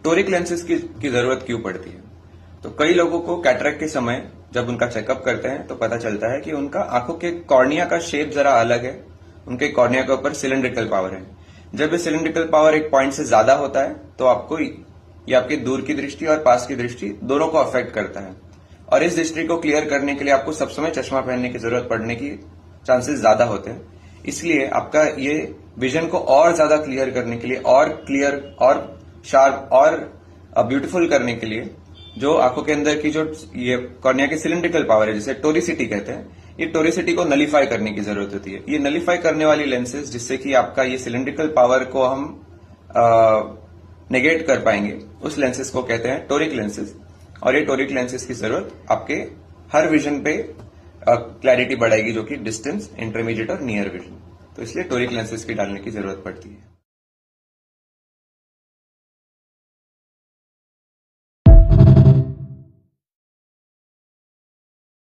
Toric lenses की जरूरत क्यों पड़ती है? तो कई लोगों को कैटरेक्ट के समय जब उनका चेकअप करते हैं तो पता चलता है कि उनका आंखों के कॉर्निया का शेप जरा अलग है, उनके कॉर्निया के ऊपर सिलिंड्रिकल पावर है। जब ये सिलिंड्रिकल पावर एक पॉइंट से ज्यादा होता है तो आपको ये आपकी दूर की दृष्टि और पास की दृष्टि दोनों को अफेक्ट करता है, और इस दृष्टि को क्लियर करने के लिए आपको सब समय चश्मा पहनने की जरूरत पड़ने की चांसेस ज्यादा होते हैं। इसलिए आपका ये विजन को और ज्यादा क्लियर करने के लिए, और क्लियर और शार्प और ब्यूटीफुल करने के लिए जो आंखों के अंदर की जो ये कॉर्निया की सिलिंड्रिकल पावर है, जिसे टोरिसिटी कहते हैं, ये टोरिसिटी को नलीफाई करने की जरूरत होती है। ये नलीफाई करने वाली लेंसेज, जिससे कि आपका ये सिलिंड्रिकल पावर को हम नेगेट कर पाएंगे, उस लेंसेज को कहते हैं टोरिक लेंसेज। और ये टोरिक लेंसेज की जरूरत आपके हर विजन पे क्लैरिटी बढ़ाएगी, जो कि डिस्टेंस, इंटरमीडिएट और नियर विजन। तो इसलिए टोरिक लेंसेज की डालने की जरूरत पड़ती है।